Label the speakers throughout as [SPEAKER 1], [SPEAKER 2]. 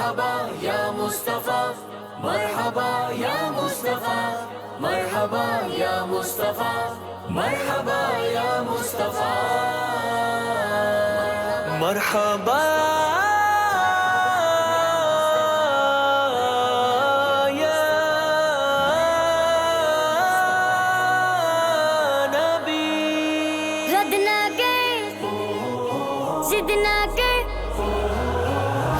[SPEAKER 1] مرحبا یا مصطفیٰ، مرحبا یا مصطفیٰ، مرحبا یا مصطفیٰ، مرحبا یا مصطفیٰ، مرحبا یا نبی۔
[SPEAKER 2] رد نہ کر، ضد نہ کر،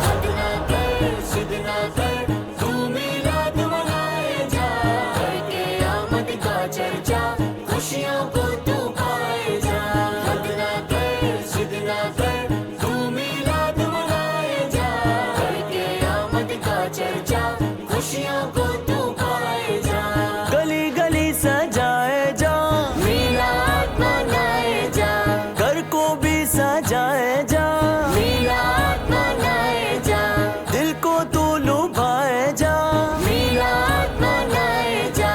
[SPEAKER 1] رد نہ کر، ضد نہ کر، تو میلاد منائے جا، کر کے آمد کا چرچا، خوشیوں کو تو پائے جا۔ رد نہ کر، ضد نہ کر، تو میلاد منائے جا، کر کے آمد کا چرچا، خوشیوں کو تو پائے جا۔
[SPEAKER 3] گلی گلی سجائے جا،
[SPEAKER 1] میلاد منائے جا،
[SPEAKER 3] گھر کو بھی سجائے جا،
[SPEAKER 1] میلاد منائے جا،
[SPEAKER 3] دل کو تو لبھائے جا،
[SPEAKER 1] میلاد منائے جا،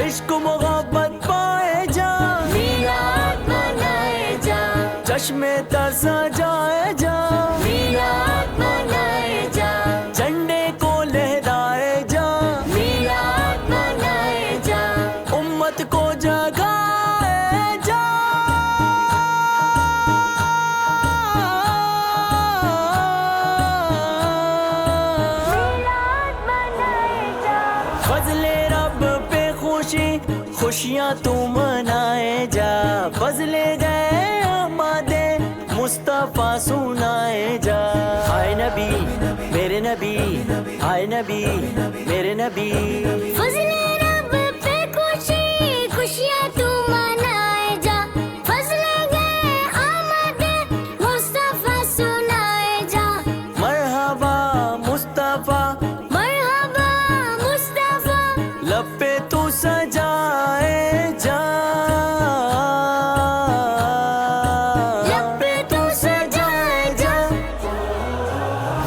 [SPEAKER 3] عشق محبت پائے جا،
[SPEAKER 1] میلاد منائے جا،
[SPEAKER 3] چشم تر سجائے جا،
[SPEAKER 1] میلاد منائے جا،
[SPEAKER 3] جھنڈے کو لہرائے جا،
[SPEAKER 1] میلاد منائے جا،
[SPEAKER 3] امت کو جگائے جا۔
[SPEAKER 2] میلاد منائے جا،
[SPEAKER 3] فضل رب پہ خوشی خوشیاں تو منائے جا، فضل گئے آماد مصطفیٰ سنائے جا۔ آئے نبی میرے نبی، آئے نبی میرے نبی،
[SPEAKER 2] فضل رب پہ خوشی خوشیاں تو منائے جا، فضل گئے آمد مصطفیٰ سنائے جا،
[SPEAKER 3] مرحبا مصطفیٰ،
[SPEAKER 2] مرحبا مصطفیٰ،
[SPEAKER 3] لب پہ تو سجائے جا،
[SPEAKER 2] لب پہ تو سجائے جا،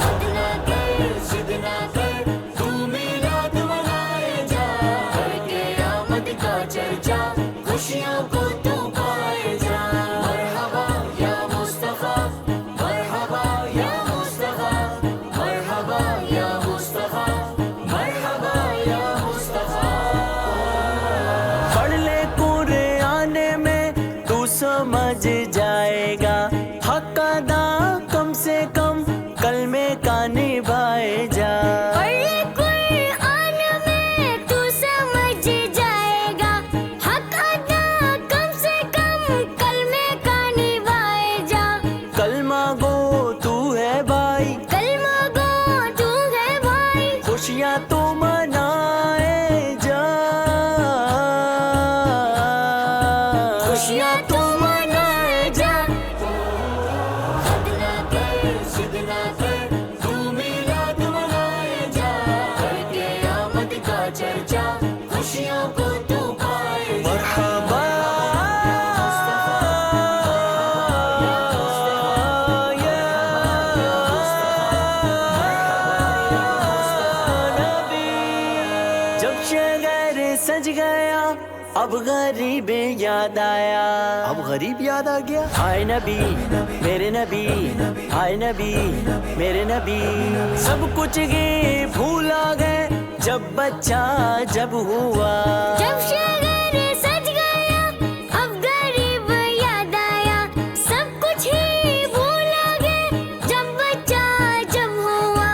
[SPEAKER 1] رد نہ کر، ضد نہ کر، تو میلاد منائے جا، کر کے آمد کا چرچا، خوشیوں کو تو پائے جا۔ مرحبا یا مصطفیٰ، مرحبا یا مصطفیٰ، مرحبا یا مصطفیٰ، مرحبا یا مصطفیٰ۔
[SPEAKER 3] پڑھ لے قرآن میں تو سمجھ جائے گا، حق ادا کم سے کم کلمے کا نبھائے جا،
[SPEAKER 2] پڑھ قرآن میں تو سمجھ جائے گا، حق ادا کم سے کم کلمے کا نبھائے جا،
[SPEAKER 3] کلمہ گو تو ہے بھائی،
[SPEAKER 2] کلمہ گو تو ہے بھائی،
[SPEAKER 3] خوشیاں تو منائے جا،
[SPEAKER 2] خوشیاں تو منائے جا،
[SPEAKER 1] رد نہ کر، ضد نہ کر، تو میلاد منائے جا، کر کے آمد کا چرچا، خوشیوں کو تو پائے جا۔
[SPEAKER 3] مرحبا یا نبی۔ جب شہر سج گیا اب غریب یاد آیا، اب غریب یاد آ گیا، آئے نبی میرے نبی، آئے نبی میرے نبی، سب کچھ گئے بھولا گئے جب بچہ جب ہوا،
[SPEAKER 2] جب شہر سج گیا اب غریب یاد آیا، سب کچھ ہی بھولا گئے جب بچہ جب ہوا،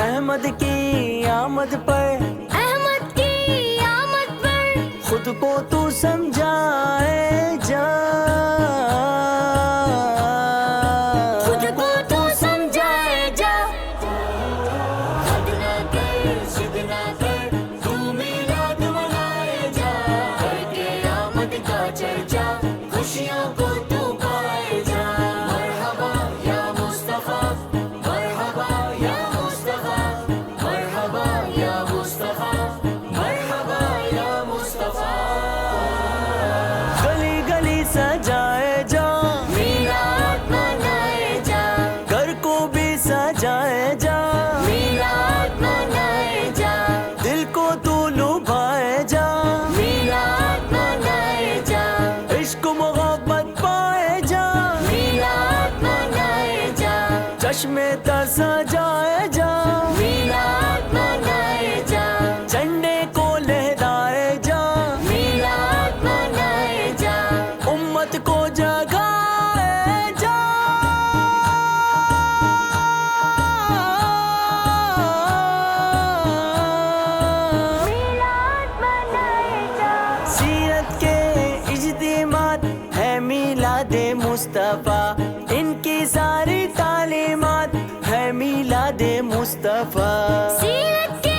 [SPEAKER 3] احمد کی آمد پر،
[SPEAKER 2] احمد کی آمد پر،
[SPEAKER 3] خود کو تو سمجھائے جا،
[SPEAKER 2] خود کو تو سمجھائے جا،
[SPEAKER 1] رد نہ کر، ضد نہ کر، تو میلاد منائے جا، کر کے آمد کا چرچا، خوشیوں کو تو پائے جا۔ مرحبا یا مصطفیٰ، مرحبا یا مصطفیٰ، مرحبا یا مصطفیٰ، مرحبا یا مصطفیٰ۔
[SPEAKER 3] گلی گلی سجائے جا،
[SPEAKER 1] میلاد منائے جا،
[SPEAKER 3] گھر کو بھی سجائے جا،
[SPEAKER 1] میلاد منائے جا،
[SPEAKER 3] دل کو تو لبھائے جا،
[SPEAKER 1] میلاد منائے جا،
[SPEAKER 3] عشق محبت پائے جا،
[SPEAKER 1] میلاد منائے جا،
[SPEAKER 3] چشم تر سجائے جا،
[SPEAKER 1] میلاد
[SPEAKER 3] مصطفیٰ ان کی ساری تعلیمات ہے میلاد مصطفیٰ
[SPEAKER 2] سیرت کے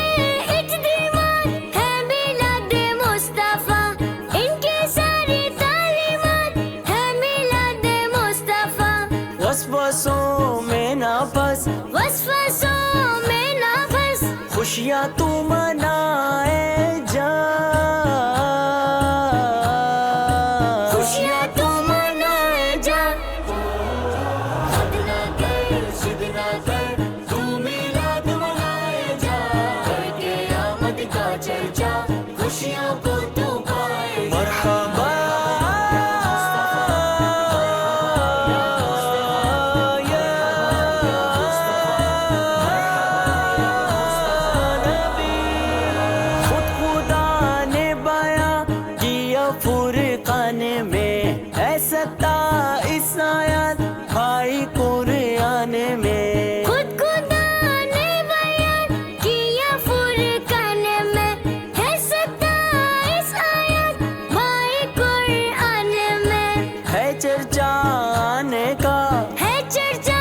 [SPEAKER 2] اقدامات ہے میلاد مصطفیٰ ان کی ساری تعلیمات ہے میلاد مصطفیٰ
[SPEAKER 3] وسوسوں میں نہ پھنس
[SPEAKER 2] وسوسوں میں نہ پھنس
[SPEAKER 3] خوشیاں تو منائے جا
[SPEAKER 2] خوشیاں تو منائے جا
[SPEAKER 1] حد نہ کر ضد نہ کر تو میلاد منائے جا کر کے آمد کا چرچا خوشیوں کو تو پائے جا
[SPEAKER 3] مرحبا یا نبی خود خدا نے بیاں کیا فرقان میں اے 27 آیات بھائی قرآن میں
[SPEAKER 2] خود خدا نے بیان کیا فرقان میں ہے 27 آیات بھائی قرآن میں
[SPEAKER 3] ہے چرچا آنے کا
[SPEAKER 2] ہے چرچا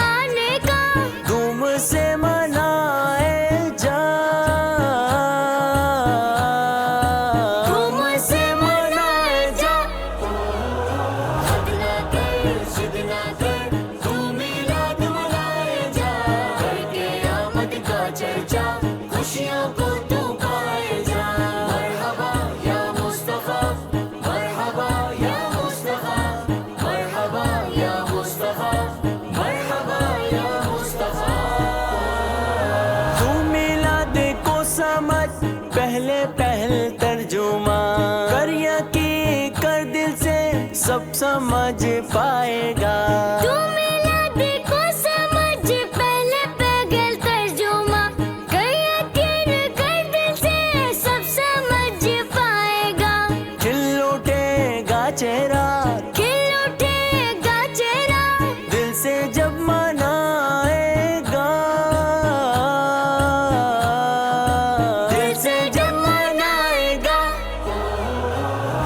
[SPEAKER 2] آنے کا
[SPEAKER 3] دھوم سے منائے جا
[SPEAKER 2] دھوم سے منائے جا
[SPEAKER 1] حد نہ کر ضد نہ کر تو میلاد منائے جا کر کے آمد کا چرچا خوشیوں کو تو پائے جا مرحبا یا مصطفیٰ مرحبا یا مصطفیٰ مرحبا یا مصطفیٰ مرحبا یا مصطفیٰ
[SPEAKER 3] تو میلاد کو سمجھ پہلے پہل ترجمہ کر یقین کر دل سے سب سمجھ پائے گا
[SPEAKER 2] تو میلاد کو سمجھ پہلے پہل ترجمہ کر یقین کر دل سے سب سمجھ پائے گا
[SPEAKER 3] کھل اٹھے گا چہرہ
[SPEAKER 2] کھل اٹھے گا چہرہ
[SPEAKER 3] دل سے جب منائے گا
[SPEAKER 2] دل سے جب منائے گا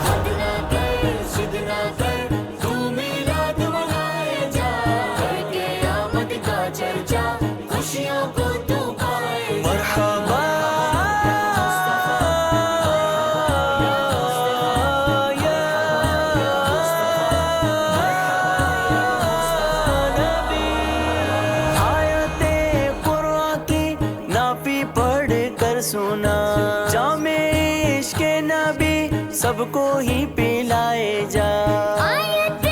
[SPEAKER 1] حد نہ کر ضد نہ کر تو میلاد منائے جا کر کے آمد کا چرچا خوشیوں کو تو پائے جا
[SPEAKER 3] مرحبا یا نبی آیت قرآن کی نافی پڑھ کر سنا جامع عشق نبی سب کو ہی پلائے جا
[SPEAKER 2] آیت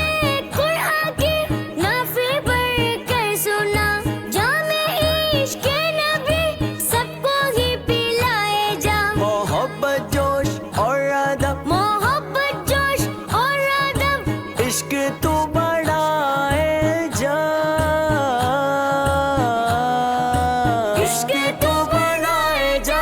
[SPEAKER 2] قرآن کی نافی پڑھ کر سنا جامع عشق نبی سب کو ہی پلائے جا
[SPEAKER 3] محبت جوش اور ادب
[SPEAKER 2] محبت جوش اور ادب
[SPEAKER 3] عشق تو بڑھائے جا
[SPEAKER 2] عشق تو بڑھائے جا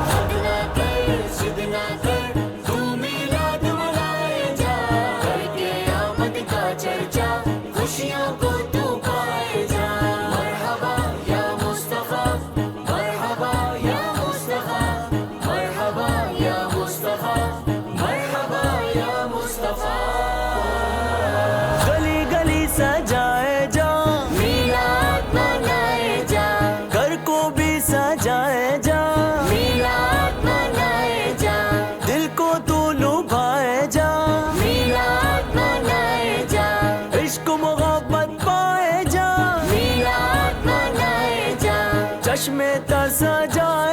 [SPEAKER 1] حد نہ کر ضد نہ کر تو میلاد منائے جا کر کے آمد کا چرچا خوشیوں کو تو پائے جا مرحبا یا مصطفیٰ مرحبا یا مصطفیٰ مرحبا یا مصطفیٰ مرحبا یا مصطفیٰ
[SPEAKER 3] گلی گلی سجائے جا
[SPEAKER 2] میلاد منائے جا
[SPEAKER 3] گھر کو بھی سجائے جا
[SPEAKER 2] میلاد منائے جا
[SPEAKER 3] دل کو تو لبھائے جا
[SPEAKER 2] میلاد منائے جا
[SPEAKER 3] عشق و محبت پائے جا
[SPEAKER 2] میلاد منائے جا
[SPEAKER 3] چشمے تر سجائے